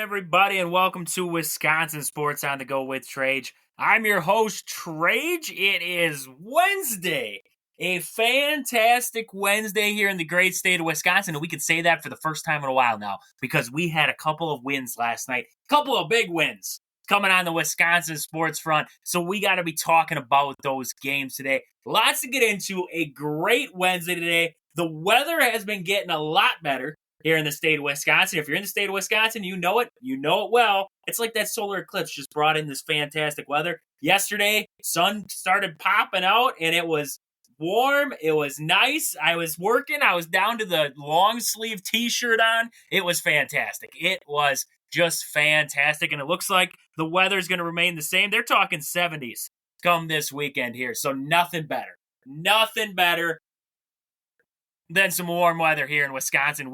everybody, and welcome to Wisconsin Sports on the Go with Trage. I'm your host, Trage. It is Wednesday, a fantastic Wednesday here in the great state of Wisconsin, and we can say that for the first time in a while now because we had a couple of wins last night, a couple of big wins coming on the Wisconsin sports front, so we got to be talking about those games today. Lots to get into, a great Wednesday today. The weather has been getting a lot better here in the state of Wisconsin. If you're in the state of Wisconsin, you know it well. It's like that solar eclipse just brought in this fantastic weather. Yesterday, sun started popping out, and it was warm. It was nice. I was working. I was down to the long sleeve t-shirt on. It was fantastic. It was just fantastic, and it looks like the weather's going to remain the same. They're talking 70s come this weekend here, so nothing better than some warm weather here in Wisconsin.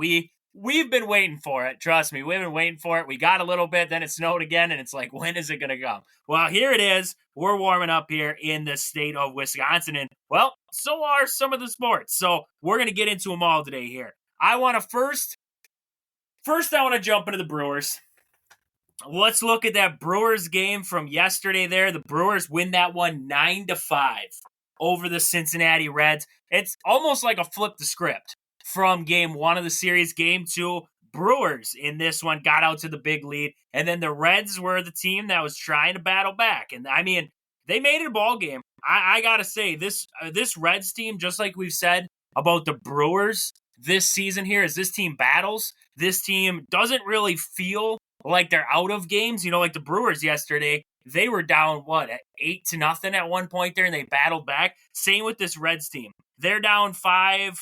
We've been waiting for it. Trust me, we've been waiting for it. We got a little bit, then it snowed again, and it's like, when is it going to come? Well, here it is. We're warming up here in the state of Wisconsin, and, well, so are some of the sports. So we're going to get into them all today here. I want to first I want to jump into the Brewers. Let's look at that Brewers game from yesterday there. The Brewers win that one 9-5 over the Cincinnati Reds. It's almost like a flip the script from game one of the series. Game two, Brewers in this one got out to the big lead, and then the Reds were the team that was trying to battle back. And I mean, they made it a ball game. I gotta say, this Reds team, just like we've said about the Brewers this season here, as this team battles, this team doesn't really feel like they're out of games. You know, like the Brewers yesterday, they were down, 8-0 at one point there, and they battled back. Same with this Reds team. They're down 5-8.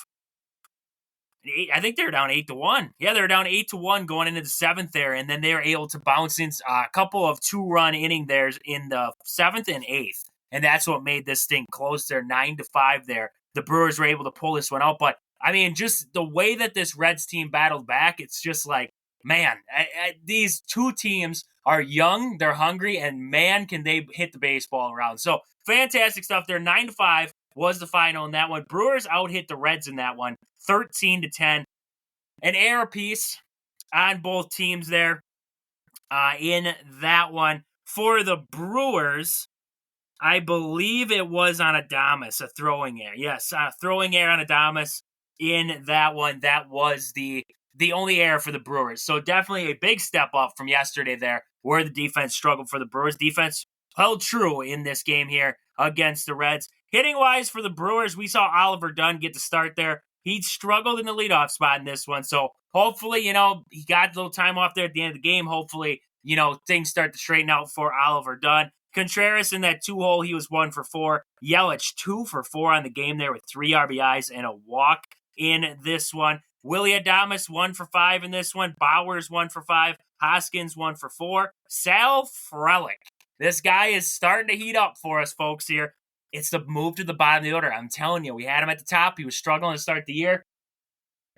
I think they were down 8-1. Yeah, they were down 8-1 going into the seventh there, and then they were able to bounce in a couple of 2-run inning there in the seventh and eighth, and that's what made this thing close there, 9-5 there. The Brewers were able to pull this one out, but I mean, just the way that this Reds team battled back, it's just like, man, these two teams are young, they're hungry, and man, can they hit the baseball around. So, fantastic stuff there. 9-5 was the final in that one. Brewers out-hit the Reds in that one, 13-10. An error piece on both teams there in that one. For the Brewers, I believe it was on Adames, a throwing error. Yes, throwing error on Adames in that one. That was the only error for the Brewers. So definitely a big step up from yesterday there, where the defense struggled for the Brewers. Defense held true in this game here against the Reds. Hitting-wise for the Brewers, we saw Oliver Dunn get the start there. He struggled in the leadoff spot in this one. So hopefully, he got a little time off there at the end of the game. Hopefully, things start to straighten out for Oliver Dunn. Contreras in that 2-hole, he was 1-for-4. Yelich 2-for-4 on the game there with 3 RBIs and a walk in this one. Willy Adames 1-for-5 in this one. Bowers 1-for-5. Hoskins 1-for-4. Sal Frelick. This guy is starting to heat up for us, folks, here. It's the move to the bottom of the order. I'm telling you, we had him at the top. He was struggling to start the year.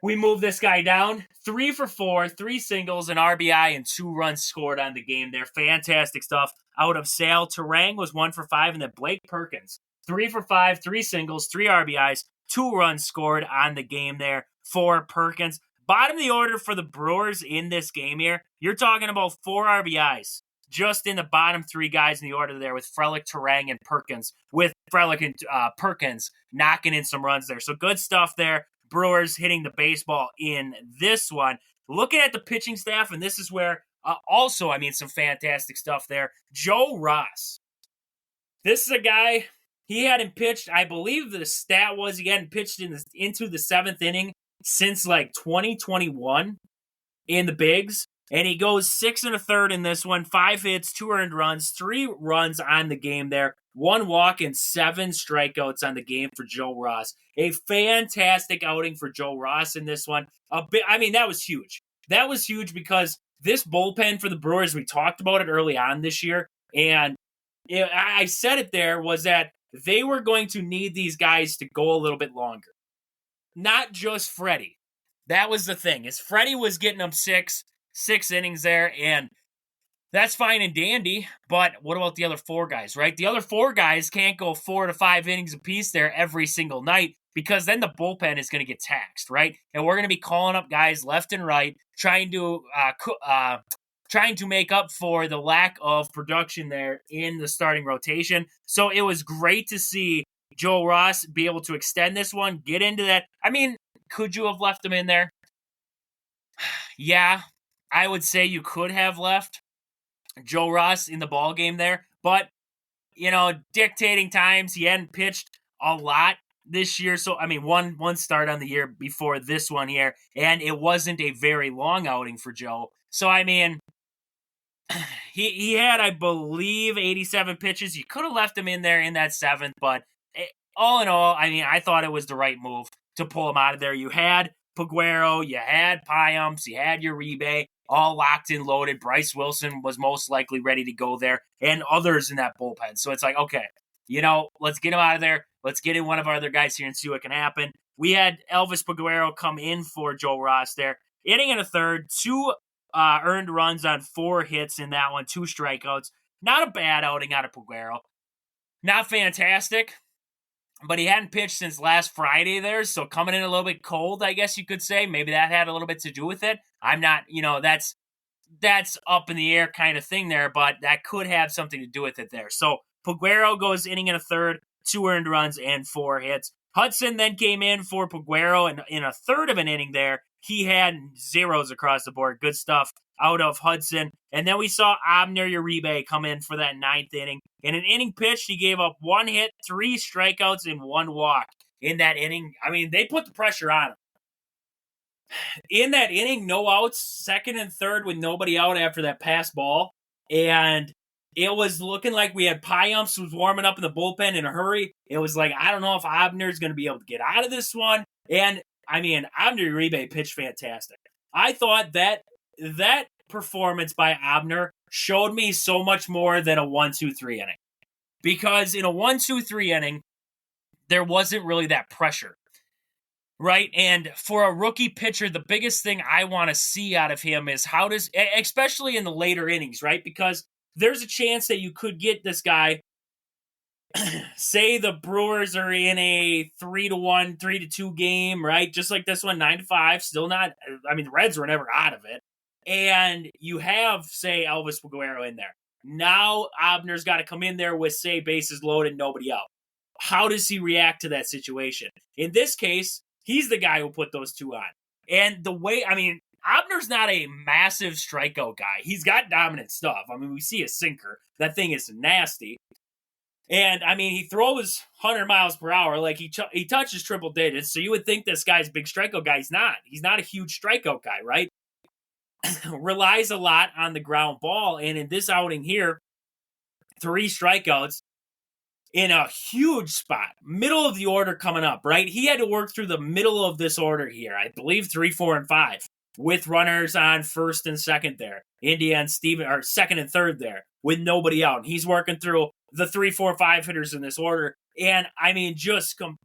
We moved this guy down. 3-for-4, 3 singles, an RBI, and 2 runs scored on the game there. Fantastic stuff. Out of Sal, Terang was 1-for-5, and then Blake Perkins, 3-for-5, 3 singles, 3 RBIs, 2 runs scored on the game there for Perkins. Bottom of the order for the Brewers in this game here, you're talking about 4 RBIs. Just in the bottom 3 guys in the order there with Frelick, Terang, and Perkins, with Frelick and Perkins knocking in some runs there. So good stuff there. Brewers hitting the baseball in this one. Looking at the pitching staff, and this is where some fantastic stuff there. Joe Ross. This is a guy, he hadn't pitched, I believe the stat was he hadn't pitched into the 7th inning since like 2021 in the bigs. And he goes 6 1/3 in this one, 5 hits, 2 earned runs, 3 runs on the game there, 1 walk and 7 strikeouts on the game for Joe Ross. A fantastic outing for Joe Ross in this one. That was huge. That was huge because this bullpen for the Brewers, we talked about it early on this year, and I said it there, was that they were going to need these guys to go a little bit longer. Not just Freddie. That was the thing, is Freddie was getting them 6 innings there, and that's fine and dandy, but what about the other 4 guys, right? The other 4 guys can't go 4 to 5 innings apiece there every single night, because then the bullpen is going to get taxed, right? And we're going to be calling up guys left and right, trying to trying to make up for the lack of production there in the starting rotation. So it was great to see Joe Ross be able to extend this one, get into that. I mean, could you have left him in there? Yeah, I would say you could have left Joe Ross in the ball game there, but dictating times, he hadn't pitched a lot this year. So I mean, one start on the year before this one here, and it wasn't a very long outing for Joe. So I mean, he had, I believe, 87 pitches. You could have left him in there in that seventh, but all in all, I mean, I thought it was the right move to pull him out of there. You had Paguero, you had Payamps, you had Uribe, all locked and loaded. Bryce Wilson was most likely ready to go there, and others in that bullpen. So it's like, okay, let's get him out of there. Let's get in one of our other guys here and see what can happen. We had Elvis Paguero come in for Joe Ross there. Inning and a third, 2 earned runs on 4 hits in that one, 2 strikeouts. Not a bad outing out of Paguero. Not fantastic, but he hadn't pitched since last Friday there, so coming in a little bit cold, I guess you could say. Maybe that had a little bit to do with it. I'm not, that's up in the air kind of thing there, but that could have something to do with it there. So Paguero goes inning and a third, 2 earned runs and 4 hits. Hudson then came in for Paguero, and in a third of an inning there, he had zeros across the board. Good stuff out of Hudson. And then we saw Abner Uribe come in for that 9th inning. In an inning pitch, he gave up 1 hit, 3 strikeouts, and 1 walk in that inning. I mean, they put the pressure on him. In that inning, no outs, second and third with nobody out after that pass ball. And it was looking like we had Payamps was warming up in the bullpen in a hurry. It was like, I don't know if Abner's going to be able to get out of this one. And, I mean, Abner Uribe pitched fantastic. I thought that performance by Abner showed me so much more than a 1-2-3 inning. Because in a 1-2-3 inning, there wasn't really that pressure. Right? And for a rookie pitcher, the biggest thing I want to see out of him is especially in the later innings, right? Because there's a chance that you could get this guy, say the Brewers are in a 3-1, 3-2 game, right? Just like this one, 9-5, still not, I mean, the Reds were never out of it. And you have, say, Elvis Paguero in there. Now Abner's got to come in there with, say, bases loaded, nobody out. How does he react to that situation? In this case, he's the guy who put those 2 on. And the way, I mean, Abner's not a massive strikeout guy. He's got dominant stuff. I mean, we see a sinker. That thing is nasty. And, I mean, he throws 100 miles per hour. Like, he touches triple digits. So you would think this guy's a big strikeout guy. He's not. He's not a huge strikeout guy, right? Relies a lot on the ground ball. And in this outing here, 3 strikeouts in a huge spot. Middle of the order coming up, right? He had to work through the middle of this order here. I believe 3, 4, and 5. With runners on first and second there. India and Steven are second and third there with nobody out. And he's working through the 3, 4, 5 hitters in this order. And I mean,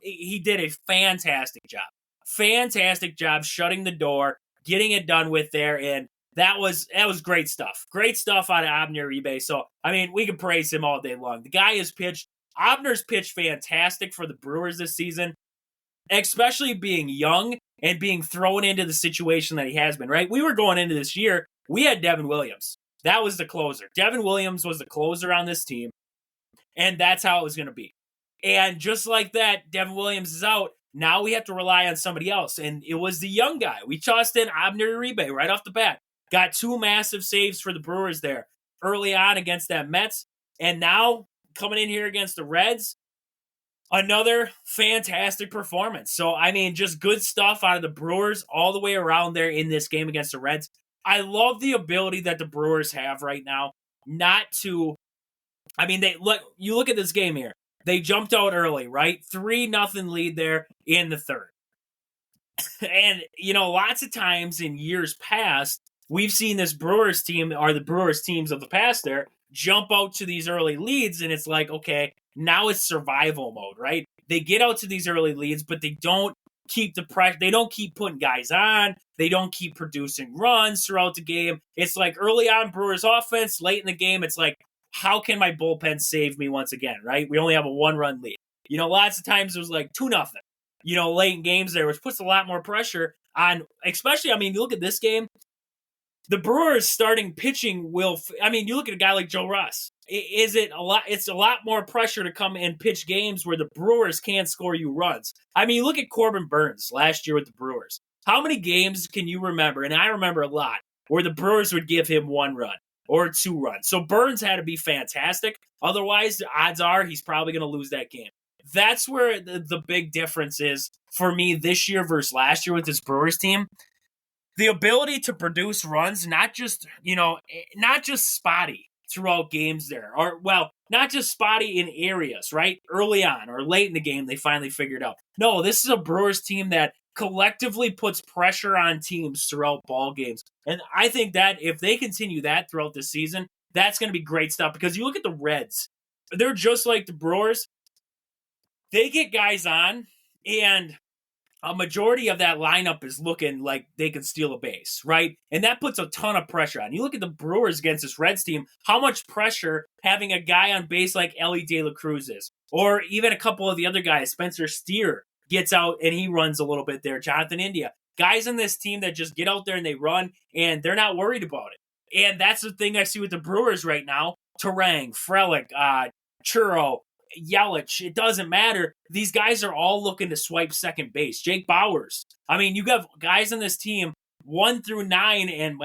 he did a fantastic job. Fantastic job shutting the door, getting it done with there. And that was great stuff. Great stuff out of Abner Uribe. So, I mean, we can praise him all day long. The guy has pitched. Abner's pitched fantastic for the Brewers this season, especially being young and being thrown into the situation that he has been, right? We were going into this year, we had Devin Williams. That was the closer. Devin Williams was the closer on this team, and that's how it was going to be. And just like that, Devin Williams is out. Now we have to rely on somebody else, and it was the young guy. We tossed in Abner Uribe right off the bat. Got 2 massive saves for the Brewers there early on against that Mets, and now coming in here against the Reds, another fantastic performance. So, I mean, just good stuff out of the Brewers all the way around there in this game against the Reds. I love the ability that the Brewers have right now not to, I mean, you look at this game here. They jumped out early, right? 3-0 lead there in the third. And, lots of times in years past, we've seen this Brewers team, or the Brewers teams of the past there, jump out to these early leads, and it's like, okay, now it's survival mode, right? They get out to these early leads, but they don't keep the pressure. They don't keep putting guys on. They don't keep producing runs throughout the game. It's like early on Brewers offense, late in the game, it's like, how can my bullpen save me once again, right? We only have a 1-run lead. Lots of times it was like 2-0, late in games there, which puts a lot more pressure on, especially, I mean, you look at this game, The Brewers starting pitching you look at a guy like Joe Russ. Is it a lot? It's a lot more pressure to come and pitch games where the Brewers can't score you runs. I mean, you look at Corbin Burns last year with the Brewers. How many games can you remember? And I remember a lot where the Brewers would give him 1 run or 2 runs. So Burns had to be fantastic. Otherwise, the odds are he's probably going to lose that game. That's where the big difference is for me this year versus last year with this Brewers team. The ability to produce runs, not just spotty throughout games there, not just spotty in areas, right? Early on or late in the game, they finally figured out. No, this is a Brewers team that collectively puts pressure on teams throughout ball games. And I think that if they continue that throughout the season, that's going to be great stuff, because you look at the Reds, they're just like the Brewers. They get guys on, and a majority of that lineup is looking like they could steal a base, right? And that puts a ton of pressure on. You look at the Brewers against this Reds team, how much pressure having a guy on base like Elly De La Cruz is. Or even a couple of the other guys, Spencer Steer gets out and he runs a little bit there, Jonathan India. Guys on this team that just get out there and they run, and they're not worried about it. And that's the thing I see with the Brewers right now. Terang, Frelick, Churro, Yelich, it doesn't matter. These guys are all looking to swipe second base. Jake Bauers. I mean, you got guys on this team 1 through 9, and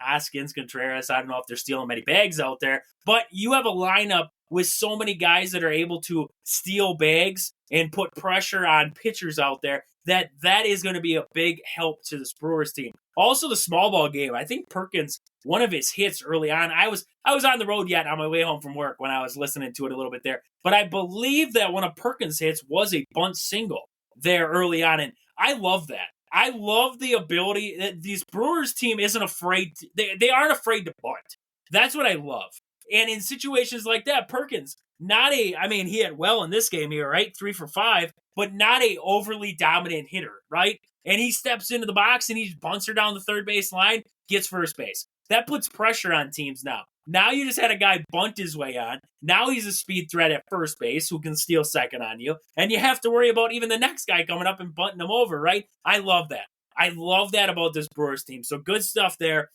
Hoskins, Contreras, I don't know if they're stealing many bags out there, but you have a lineup with so many guys that are able to steal bags and put pressure on pitchers out there that is going to be a big help to this Brewers team. Also, the small ball game. I think Perkins, one of his hits early on, I was on the road yet on my way home from work when I was listening to it a little bit there, but I believe that one of Perkins' hits was a bunt single there early on, and I love that. I love the ability that these Brewers team isn't afraid. They aren't afraid to bunt. That's what I love. And in situations like that, Perkins, he hit well in this game here, right? 3 for 5, but not a overly dominant hitter, right? And he steps into the box and he bunts her down the third base line, gets first base. That puts pressure on teams now. Now you just had a guy bunt his way on. Now he's a speed threat at first base who can steal second on you. And you have to worry about even the next guy coming up and bunting him over, right? I love that. I love that about this Brewers team. So good stuff there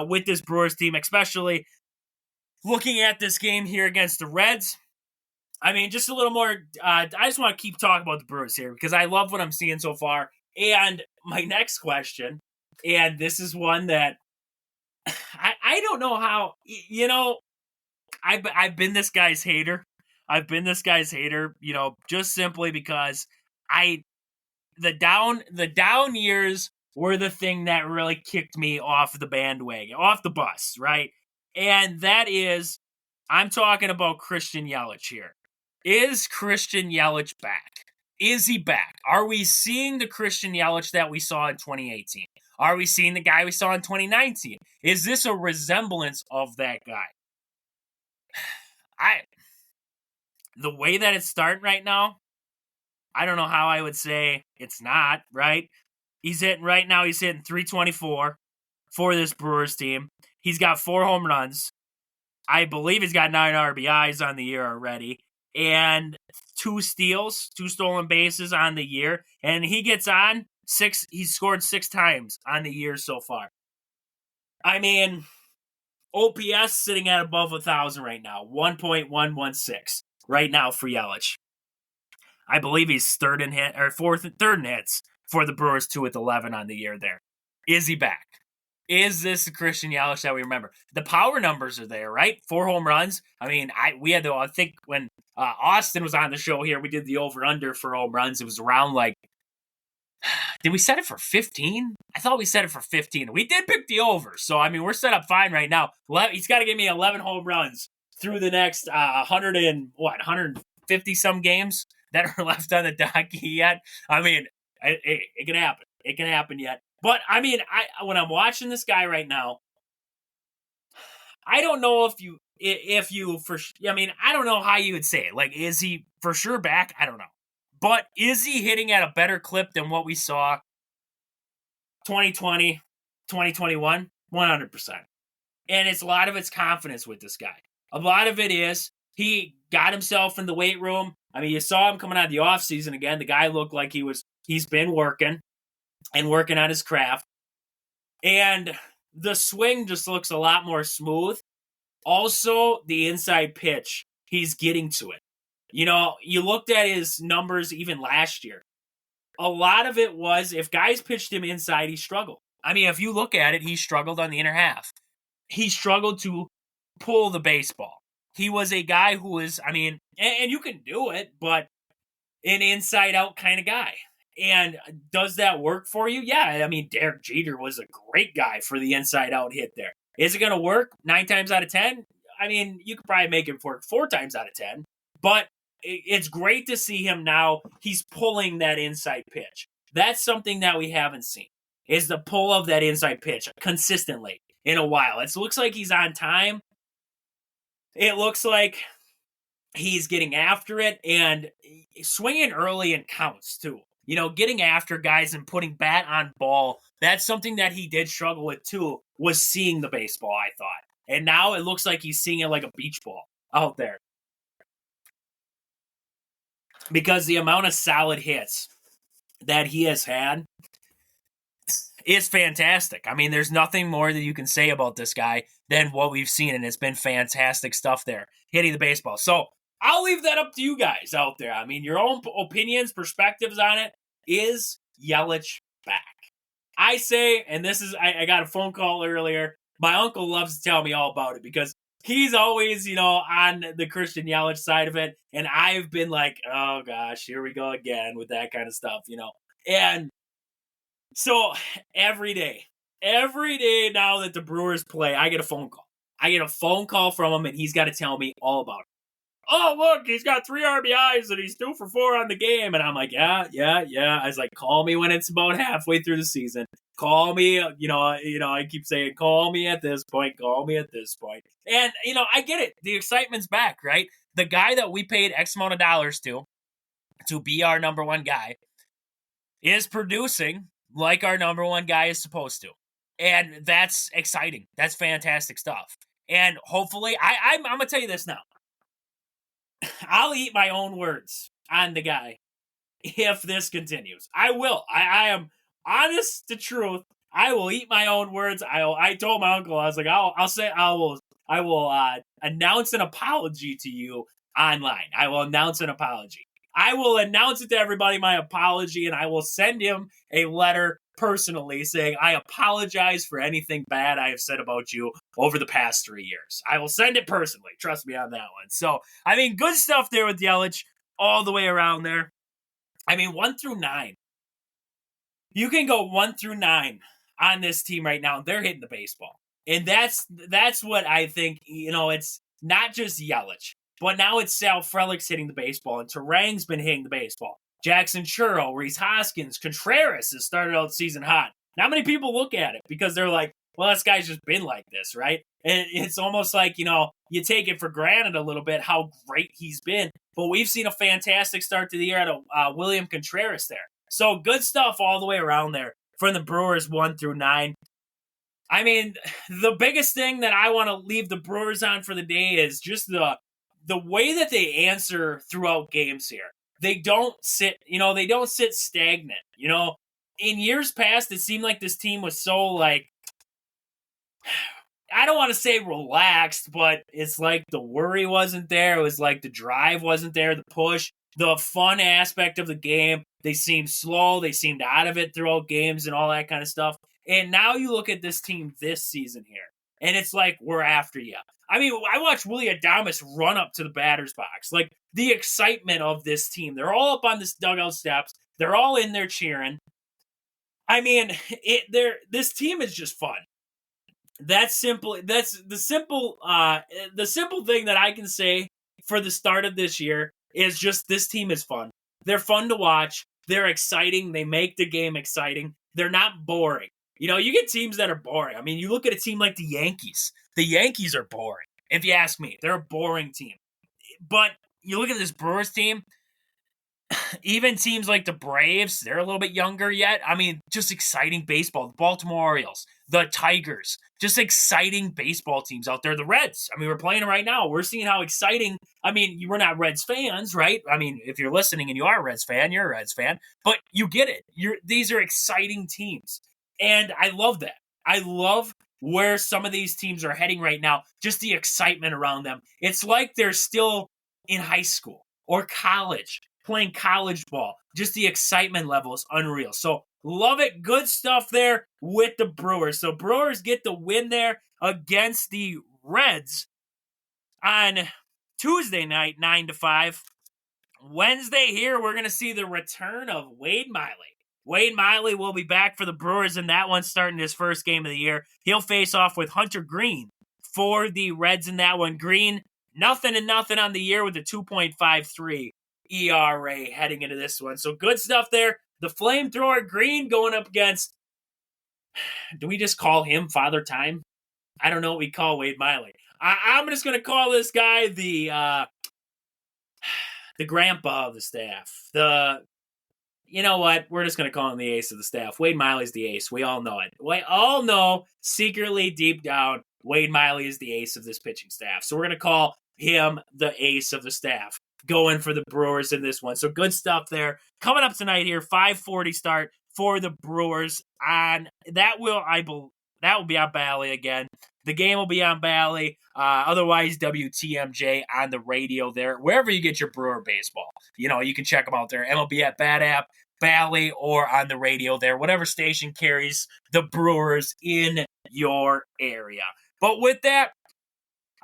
with this Brewers team, especially looking at this game here against the Reds. I mean, just a little more. I just want to keep talking about the Brewers here because I love what I'm seeing so far. And my next question, and this is one that I don't know how, I've been this guy's hater. Just simply because the down years were the thing that really kicked me off the bandwagon, off the bus, right? And that is, I'm talking about Christian Yelich here. Is Christian Yelich back? Is he back? Are we seeing the Christian Yelich that we saw in 2018? Are we seeing the guy we saw in 2019? Is this a resemblance of that guy? The way that it's starting right now, I don't know how I would say it's not, right? He's hitting 324 for this Brewers team. He's got 4 home runs. I believe he's got 9 RBIs on the year already. And 2 steals, 2 stolen bases on the year. And he gets on 6. He's scored 6 times on the year so far. I mean, OPS sitting at above 1,000 right now. 1.116 right now for Yelich. I believe he's third in hits for the Brewers, 2 with 11 on the year there. Is he back? Is this the Christian Yelich that we remember? The power numbers are there, right? 4 home runs. I mean, I think when Austin was on the show here, we did the over-under for home runs. It was around did we set it for 15? I thought we set it for 15. We did pick the over. So, I mean, we're set up fine right now. He's got to give me 11 home runs through the next 150-some games that are left on the docket yet. I mean, it can happen. It can happen yet. But, I mean, when I'm watching this guy right now, I don't know I don't know how you would say it. Is he for sure back? I don't know. But is he hitting at a better clip than what we saw 2020, 2021? 100%. And a lot of it's confidence with this guy. A lot of it is he got himself in the weight room. I mean, you saw him coming out of the offseason again. The guy looked like he's been working on his craft. And the swing just looks a lot more smooth. Also, the inside pitch, he's getting to it. You looked at his numbers even last year. A lot of it was if guys pitched him inside, he struggled. I mean, if you look at it, he struggled on the inner half. He struggled to pull the baseball. He was a guy who was, I mean, and you can do it, but an inside-out kind of guy. And does that work for you? Yeah, I mean, Derek Jeter was a great guy for the inside-out hit there. Is it going to work 9 times out of 10? I mean, you could probably make it work 4 times out of 10, but it's great to see him now. He's pulling that inside pitch. That's something that we haven't seen, is the pull of that inside pitch consistently in a while. It looks like he's on time. It looks like he's getting after it and swinging early and counts too. Getting after guys and putting bat on ball, that's something that he did struggle with too, was seeing the baseball, I thought. And now it looks like he's seeing it like a beach ball out there. Because the amount of solid hits that he has had is fantastic. I mean, there's nothing more that you can say about this guy than what we've seen, and it's been fantastic stuff there, hitting the baseball. So I'll leave that up to you guys out there. I mean, your own opinions, perspectives on it. Is Yelich back? I say, and this is, I got a phone call earlier. My uncle loves to tell me all about it because he's always, on the Christian Yelich side of it. And I've been like, oh gosh, here we go again with that kind of stuff, And so every day now that the Brewers play, I get a phone call. I get a phone call from him and he's got to tell me all about it. Oh, look, he's got 3 RBIs and he's 2 for 4 on the game. And I'm like, yeah. I was like, call me when it's about halfway through the season. Call me, I keep saying, call me at this point. And, I get it. The excitement's back, right? The guy that we paid X amount of dollars to be our number one guy is producing like our number one guy is supposed to. And that's exciting. That's fantastic stuff. And hopefully, I'm going to tell you this now. I'll eat my own words on the guy if this continues. I will. I am honest to truth. I will eat my own words. I told my uncle, I was like, I will announce an apology to you online. I will announce an apology. I will announce it to everybody, my apology, and I will send him a letter personally saying, I apologize for anything bad I have said about you over the past 3 years. I will send it personally. Trust me on that one. So, I mean, good stuff there with Yelich all the way around there. I mean, 1 through 9. You can go 1 through 9 on this team right now. They're hitting the baseball. And that's what I think, it's not just Yelich, but now it's Sal Frelick's hitting the baseball, and Terang's been hitting the baseball. Jackson Churro, Rhys Hoskins, Contreras has started out the season hot. Not many people look at it because they're like, well, this guy's just been like this, right? And it's almost like, you take it for granted a little bit how great he's been. But we've seen a fantastic start to the year out of William Contreras there. So good stuff all the way around there from the Brewers 1 through 9. I mean, the biggest thing that I want to leave the Brewers on for the day is just the way that they answer throughout games here. They don't sit stagnant. In years past, it seemed like this team was so I don't want to say relaxed, but it's like the worry wasn't there. It was like the drive wasn't there, the push, the fun aspect of the game. They seemed slow. They seemed out of it throughout games and all that kind of stuff. And now you look at this team this season here, and it's like, we're after you. I mean, I watched Willie Adames run up to the batter's box. Like, the excitement of this team. They're all up on this dugout steps. They're all in there cheering. I mean, this team is just fun. That's the simple thing that I can say for the start of this year is just this team is fun. They're fun to watch. They're exciting. They make the game exciting. They're not boring. You get teams that are boring. I mean, you look at a team like the Yankees. The Yankees are boring, if you ask me. They're a boring team. But you look at this Brewers team, even teams like the Braves, they're a little bit younger yet. I mean, just exciting baseball. The Baltimore Orioles, the Tigers, just exciting baseball teams out there. The Reds, I mean, we're playing them right now. We're seeing how exciting. I mean, we're not Reds fans, right? I mean, if you're listening and you are a Reds fan, you're a Reds fan. But you get it. These are exciting teams. And I love that. I love where some of these teams are heading right now, just the excitement around them. It's like they're still in high school or college, playing college ball. Just the excitement level is unreal. So love it. Good stuff there with the Brewers. So Brewers get the win there against the Reds on Tuesday night, 9-5. Wednesday here, we're going to see the return of Wade Miley. Wade Miley will be back for the Brewers in that one, starting his first game of the year. He'll face off with Hunter Green for the Reds in that one. Green, nothing on the year with a 2.53 ERA heading into this one. So good stuff there. The flamethrower Green going up against, do we just call him Father Time? I don't know what we call Wade Miley. I'm just going to call this guy the grandpa of the staff. You know what? We're just going to call him the ace of the staff. Wade Miley's the ace. We all know it. We all know secretly deep down, Wade Miley is the ace of this pitching staff. So we're going to call him the ace of the staff going for the Brewers in this one. So good stuff there. Coming up tonight here, 5:40 start for the Brewers. That will be on Bally again. The game will be on Bally. Otherwise, WTMJ on the radio there. Wherever you get your Brewer baseball. You can check them out there. MLB at Bat App, Bally, or on the radio there. Whatever station carries the Brewers in your area. But with that,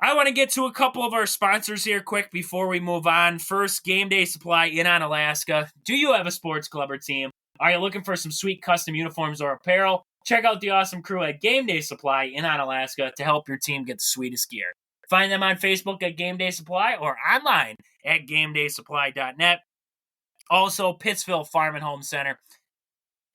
I want to get to a couple of our sponsors here quick before we move on. First, Game Day Supply in on Alaska. Do you have a sports club or team? Are you looking for some sweet custom uniforms or apparel? Check out the awesome crew at Game Day Supply in on Alaska to help your team get the sweetest gear. Find them on Facebook at Game Day Supply or online at GameDaySupply.net. Also, Pittsville Farm and Home Center.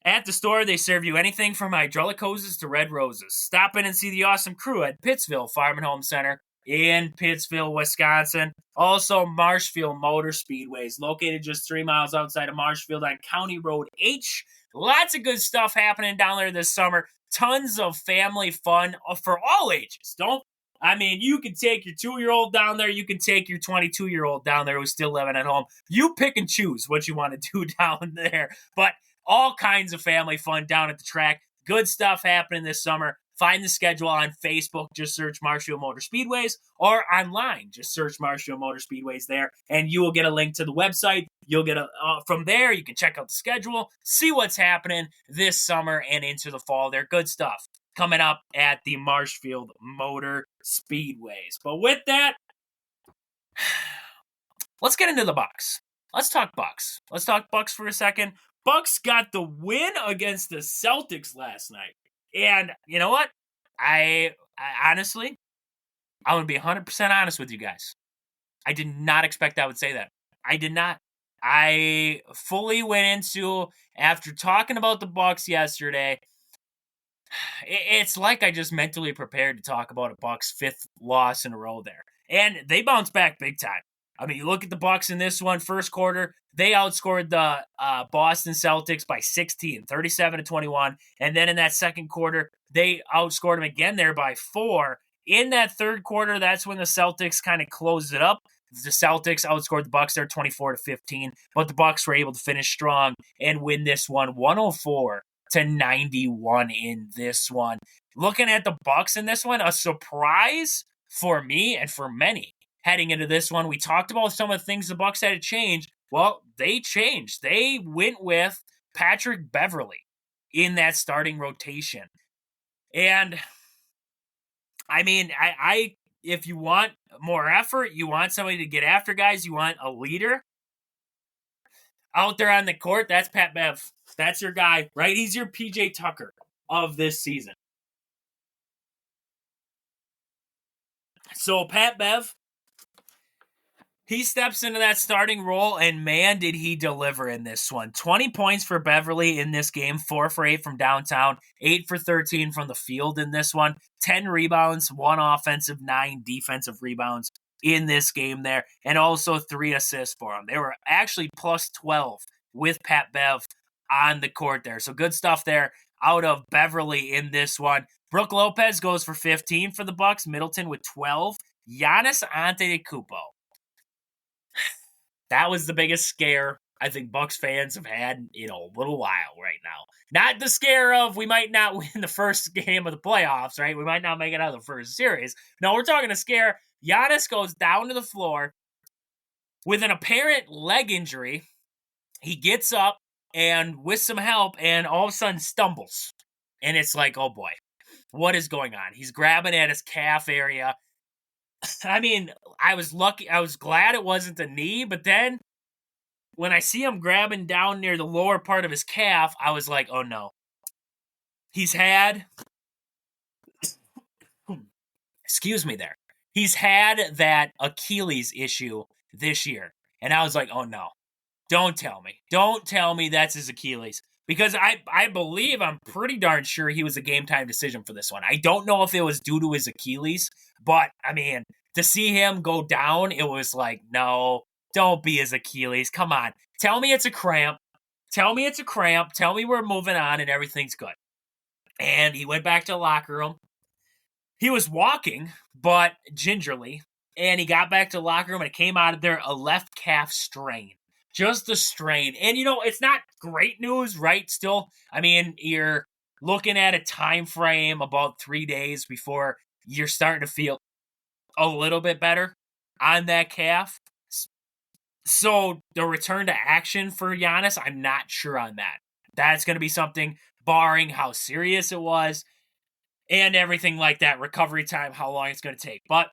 At the store, they serve you anything from hydraulic hoses to red roses. Stop in and see the awesome crew at Pittsville Farm and Home Center in Pittsville, Wisconsin. Also, Marshfield Motor Speedways, located just 3 miles outside of Marshfield on County Road H. Lots of good stuff happening down there this summer. Tons of family fun for all ages. You can take your 2-year-old down there. You can take your 22-year-old down there who's still living at home. You pick and choose what you want to do down there. But all kinds of family fun down at the track. Good stuff happening this summer. Find the schedule on Facebook. Just search Marshfield Motor Speedways, or online. Just search Marshfield Motor Speedways there, and you will get a link to the website. You'll get from there. You can check out the schedule, see what's happening this summer and into the fall. There, good stuff coming up at the Marshfield Motor Speedways. But with that, let's get into the Bucks. Let's talk Bucks. Let's talk Bucks for a second. Bucks got the win against the Celtics last night. And you know what? I honestly, I want to be 100% honest with you guys. I did not expect I would say that. I did not. I fully went into, after talking about the Bucks yesterday, it's like I just mentally prepared to talk about a Bucks 5th loss in a row there. And they bounced back big time. You look at the Bucks in this one, first quarter, they outscored the Boston Celtics by 16, 37-21. And then in that second quarter, they outscored them again there by 4. In that third quarter, that's when the Celtics kind of closed it up. The Celtics outscored the Bucks there 24-15, but the Bucks were able to finish strong and win this one 104-91 in this one. Looking at the Bucks in this one, a surprise for me and for many. Heading into this one, we talked about some of the things the Bucks had to change. Well, they changed. They went with Patrick Beverly in that starting rotation. And, if you want more effort, you want somebody to get after guys, you want a leader out there on the court, that's Pat Bev. That's your guy, right? He's your PJ Tucker of this season. So Pat Bev, he steps into that starting role, and man, did he deliver in this one. 20 points for Beverly in this game, 4 for 8 from downtown, 8 for 13 from the field in this one, 10 rebounds, 1 offensive, 9 defensive rebounds in this game there, and also 3 assists for him. They were actually plus 12 with Pat Bev on the court there. So good stuff there out of Beverly in this one. Brook Lopez goes for 15 for the Bucks, Middleton with 12, Giannis Antetokounmpo. That was the biggest scare I think Bucks fans have had, a little while right now. Not the scare of we might not win the first game of the playoffs, right? We might not make it out of the first series. No, we're talking a scare. Giannis goes down to the floor with an apparent leg injury. He gets up and with some help and all of a sudden stumbles. And it's like, oh boy, what is going on? He's grabbing at his calf area. I mean, I was glad it wasn't the knee, but then when I see him grabbing down near the lower part of his calf, I was like, oh no. He's had, excuse me there. He's had that Achilles issue this year. And I was like, oh no. Don't tell me. Don't tell me that's his Achilles. Because I believe, I'm pretty darn sure he was a game time decision for this one. I don't know if it was due to his Achilles, but I mean, to see him go down, it was like, no, don't be his Achilles. Come on. Tell me it's a cramp. Tell me it's a cramp. Tell me we're moving on and everything's good. And he went back to the locker room. He was walking, but gingerly. And he got back to the locker room and it came out of there a left calf strain. Just a strain. And, it's not great news, right? Still, I mean, you're looking at a time frame about 3 days before you're starting to feel a little bit better on that calf. So the return to action for Giannis, I'm not sure on that. That's going to be something, barring how serious it was and everything like that, recovery time, how long it's going to take. But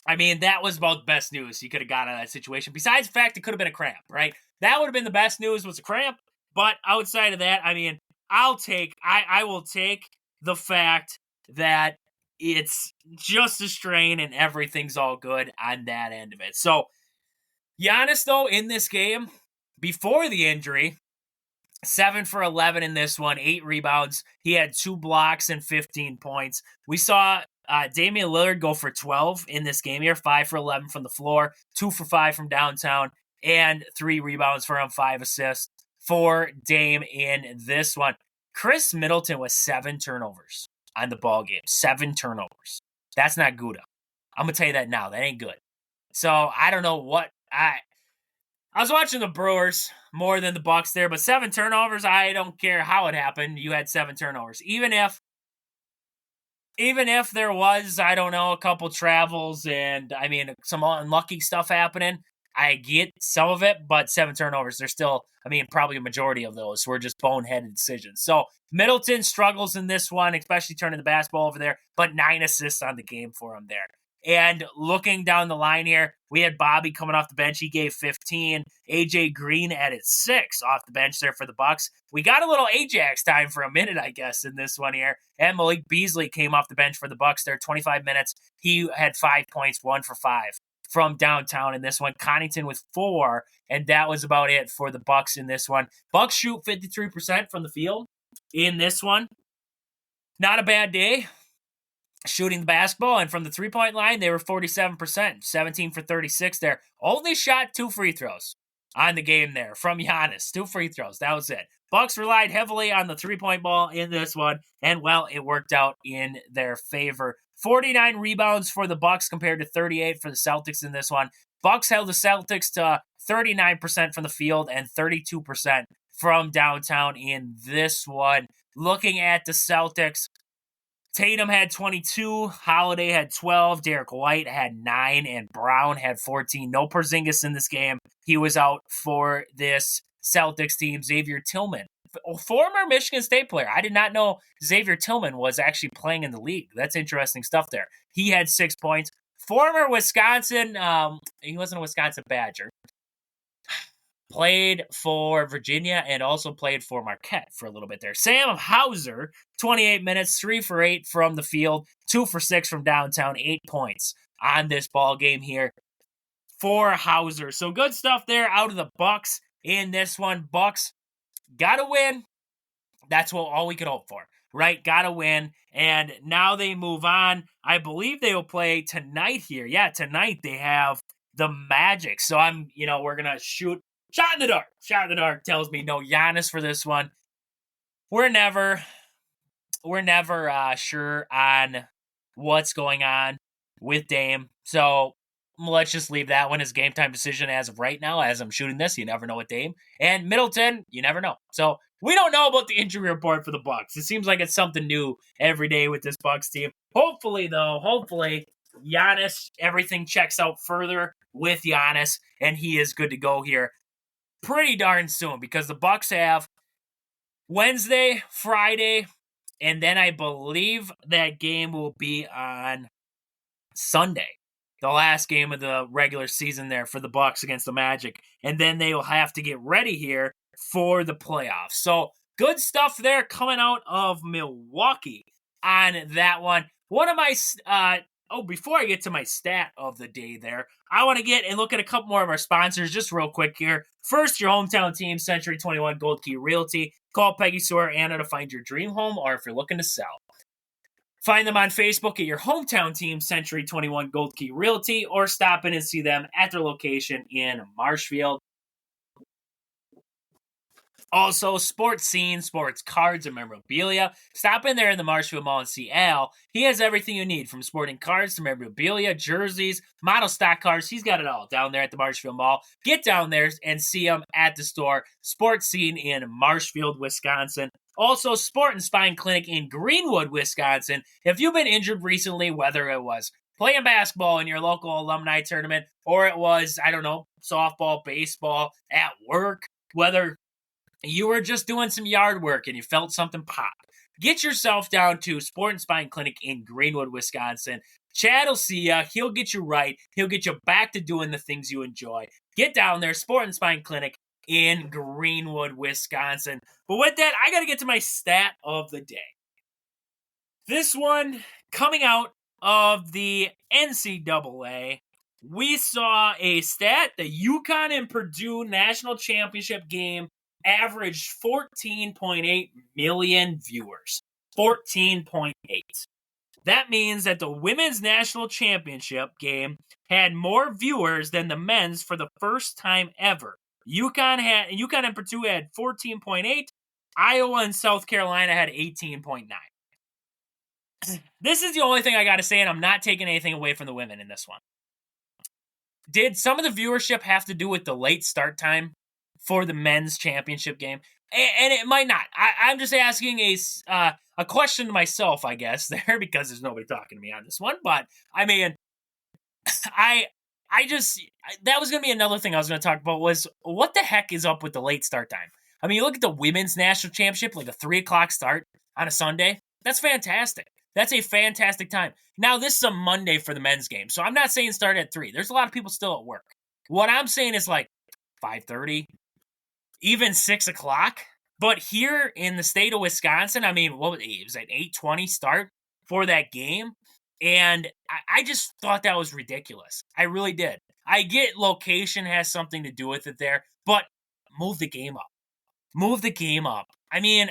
I mean, that was about the best news you could have got out of that situation. Besides the fact it could have been a cramp, right? That would have been the best news was a cramp. But outside of that, I mean, I will take the fact that it's just a strain and everything's all good on that end of it. So Giannis, though, in this game, before the injury, 7 for 11 in this one, 8 rebounds. He had 2 blocks and 15 points. We saw Damian Lillard go for 12 in this game here, 5 for 11 from the floor, 2 for 5 from downtown, and 3 rebounds for him, 5 assists for Dame in this one. Chris Middleton was 7 turnovers on the ball game. 7 turnovers. That's not good. I'm going to tell you that now. That ain't good. So I don't know what I was watching the Brewers more than the Bucks there, but 7 turnovers, I don't care how it happened. You had 7 turnovers. Even if there was, I don't know, a couple travels and, I mean, some unlucky stuff happening, I get some of it, but 7 turnovers, there's still, I mean, probably a majority of those were just boneheaded decisions. So Middleton struggles in this one, especially turning the basketball over there, but 9 assists on the game for him there. And looking down the line here, we had Bobby coming off the bench. He gave 15. AJ Green added 6 off the bench there for the Bucks. We got a little Ajax time for a minute, I guess, in this one here. And Malik Beasley came off the bench for the Bucks there, 25 minutes. He had 5 points, 1 for 5 from downtown in this one. Connaughton with 4, and that was about it for the Bucks in this one. Bucks shoot 53% from the field in this one. Not a bad day shooting the basketball, and from the three-point line, they were 47%, 17 for 36 there. Only shot 2 free throws on the game there from Giannis. 2 free throws. That was it. Bucks relied heavily on the three-point ball in this one, and, well, it worked out in their favor. 49 rebounds for the Bucks compared to 38 for the Celtics in this one. Bucks held the Celtics to 39% from the field and 32% from downtown in this one. Looking at the Celtics, Tatum had 22, Holiday had 12, Derek White had 9, and Brown had 14. No Porzingis in this game. He was out for this Celtics team. Xavier Tillman, former Michigan State player. I did not know Xavier Tillman was actually playing in the league. That's interesting stuff there. He had 6 points. Former Wisconsin, he wasn't a Wisconsin Badger. Played for Virginia and also played for Marquette for a little bit there. Sam Hauser, 28 minutes, 3 for 8 from the field, 2 for 6 from downtown, 8 points on this ball game here for Hauser. So good stuff there out of the Bucks in this one. Bucks gotta win. That's all we could hope for, right? Gotta win. And now they move on. I believe they will play tonight here. Yeah, tonight they have the Magic. So we're gonna shoot. Shot in the dark. Shot in the dark tells me no Giannis for this one. We're never sure on what's going on with Dame. So let's just leave that one as game time decision as of right now. As I'm shooting this, you never know what Dame. And Middleton, you never know. So we don't know about the injury report for the Bucks. It seems like it's something new every day with this Bucks team. Hopefully, Giannis, everything checks out further with Giannis, and he is good to go here pretty darn soon, because the Bucks have Wednesday, Friday, and then I believe that game will be on Sunday, the last game of the regular season there for the Bucks against the Magic, and then they will have to get ready here for the playoffs. So good stuff there coming out of Milwaukee on that one. One of my before I get to my stat of the day there, I want to get and look at a couple more of our sponsors just real quick here. First, your hometown team, Century 21 Gold Key Realty. Call Peggy, Sue, or Anna to find your dream home, or if you're looking to sell. Find them on Facebook at your hometown team, Century 21 Gold Key Realty, or stop in and see them at their location in Marshfield. Also, sports scene, sports cards, and memorabilia. Stop in there in the Marshfield Mall and see Al. He has everything you need, from sporting cards to memorabilia, jerseys, model stock cars. He's got it all down there at the Marshfield Mall. Get down there and see him at the store. Sports scene in Marshfield, Wisconsin. Also, Sport and Spine Clinic in Greenwood, Wisconsin. If you've been injured recently, whether it was playing basketball in your local alumni tournament, or it was, softball, baseball, at work, whether you were just doing some yard work and you felt something pop, get yourself down to Sport and Spine Clinic in Greenwood, Wisconsin. Chad will see you. He'll get you right. He'll get you back to doing the things you enjoy. Get down there, Sport and Spine Clinic in Greenwood, Wisconsin. But with that, I got to get to my stat of the day. This one coming out of the NCAA. We saw a stat, the UConn and Purdue national championship game averaged 14.8 million viewers. 14.8. That means that the women's national championship game had more viewers than the men's for the first time ever. UConn and Purdue had 14.8. Iowa and South Carolina had 18.9. This is the only thing I got to say, and I'm not taking anything away from the women in this one. Did some of the viewership have to do with the late start time for the men's championship game? And it might not. I'm just asking a question to myself, I guess, there, because there's nobody talking to me on this one. But, I mean, that was going to be another thing I was going to talk about, was what the heck is up with the late start time? I mean, you look at the women's national championship, like a 3 o'clock start on a Sunday. That's fantastic. That's a fantastic time. Now, this is a Monday for the men's game, so I'm not saying start at 3. There's a lot of people still at work. What I'm saying is like 5:30, even 6 o'clock. But here in the state of Wisconsin, I mean, what was it? It was an 8:20 start for that game. And I just thought that was ridiculous. I really did. I get location has something to do with it there, but move the game up. Move the game up. I mean,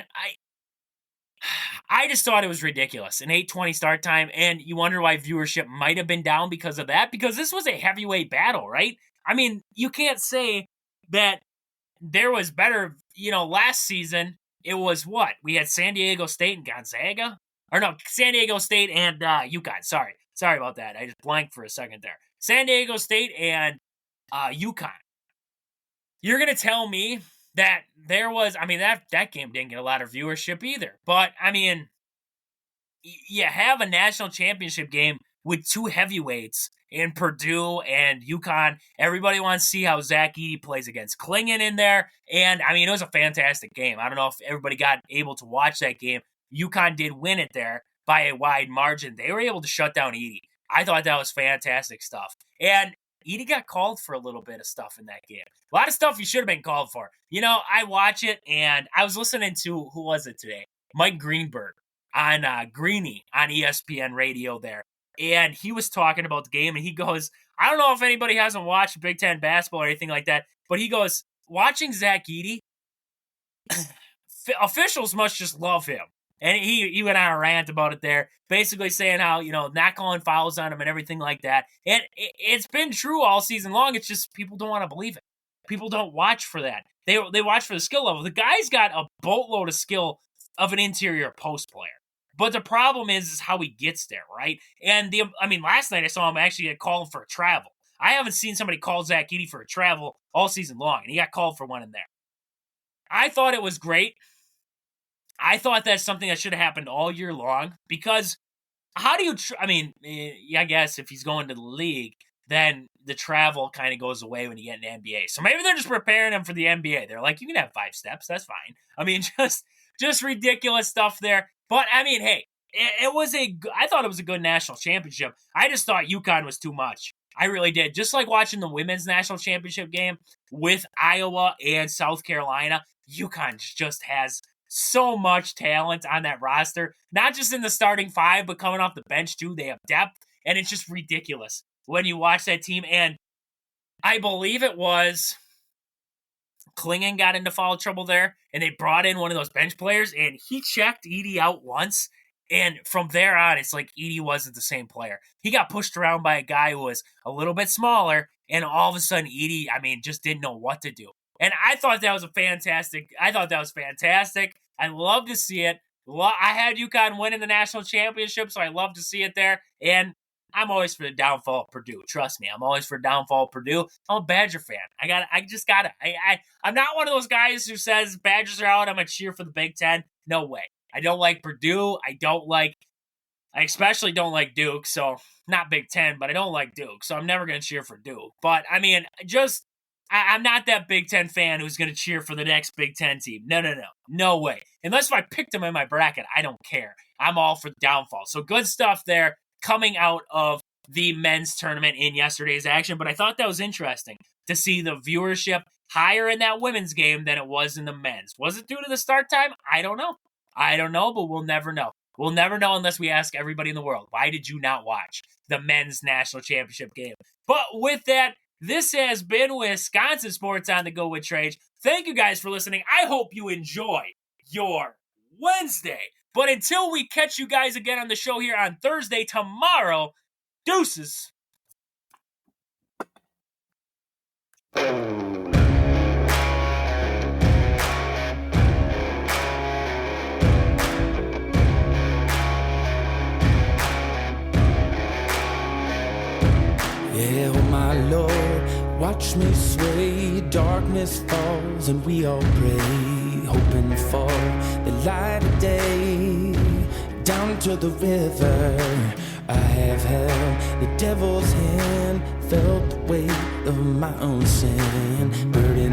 I just thought it was ridiculous. An 8:20 start time, and you wonder why viewership might have been down because of that, because this was a heavyweight battle, right? I mean, you can't say that there was better, last season, it was what? We had San Diego State and Gonzaga? Or no, San Diego State and UConn. Sorry about that. I just blanked for a second there. San Diego State and UConn. You're going to tell me that there was, that game didn't get a lot of viewership either. But, I mean, you have a national championship game with two heavyweights in Purdue and UConn. Everybody wants to see how Zach Edey plays against Klingon in there. And, I mean, it was a fantastic game. I don't know if everybody got able to watch that game. UConn did win it there by a wide margin. They were able to shut down Edey. I thought that was fantastic stuff. And Edey got called for a little bit of stuff in that game. A lot of stuff he should have been called for. I watch it, and I was listening to, who was it today? Mike Greenberg on Greeny on ESPN radio there. And he was talking about the game, and he goes, I don't know if anybody hasn't watched Big Ten basketball or anything like that, but he goes, watching Zach Edey, officials must just love him. And he went on a rant about it there, basically saying how, not calling fouls on him and everything like that. And it's been true all season long. It's just people don't want to believe it. People don't watch for that. They watch for the skill level. The guy's got a boatload of skill of an interior post player. But the problem is how he gets there, right? And last night I saw him actually get called for a travel. I haven't seen somebody call Zach Edey for a travel all season long, and he got called for one in there. I thought it was great. I thought that's something that should have happened all year long, because how do you, I guess if he's going to the league, then the travel kind of goes away when you get an NBA. So maybe they're just preparing him for the NBA. They're like, you can have 5 steps. That's fine. I mean, just ridiculous stuff there. But I mean, hey, I thought it was a good national championship. I just thought UConn was too much. I really did. Just like watching the women's national championship game with Iowa and South Carolina, UConn just has so much talent on that roster. Not just in the starting 5, but coming off the bench too. They have depth, and it's just ridiculous when you watch that team. And I believe it was Klingon got into foul trouble there, and they brought in one of those bench players, and he checked Edey out once. And from there on, it's like Edey wasn't the same player. He got pushed around by a guy who was a little bit smaller, and all of a sudden, Edey, just didn't know what to do. And I thought that was fantastic. I love to see it. I had UConn winning the national championship, so I love to see it there. And I'm always for the downfall of Purdue. Trust me, I'm always for downfall of Purdue. I'm a Badger fan. I'm not one of those guys who says Badgers are out, I'm going to cheer for the Big Ten. No way. I don't like Purdue. I especially don't like Duke. So not Big Ten, but I don't like Duke. So I'm never going to cheer for Duke. But I'm not that Big Ten fan who's going to cheer for the next Big Ten team. No way. Unless if I picked them in my bracket, I don't care. I'm all for the downfall. So good stuff there coming out of the men's tournament in yesterday's action. But I thought that was interesting to see the viewership higher in that women's game than it was in the men's. Was it due to the start time? I don't know, but we'll never know. We'll never know unless we ask everybody in the world, why did you not watch the men's national championship game? But with that, this has been Wisconsin Sports on the Go with Trage. Thank you guys for listening. I hope you enjoy your Wednesday. But until we catch you guys again on the show here on Thursday tomorrow, deuces. Yeah, oh my Lord, watch me sway. Darkness falls and we all pray, hoping for the light of day. Down to the river I have held the devil's hand, felt the weight of my own sin, burden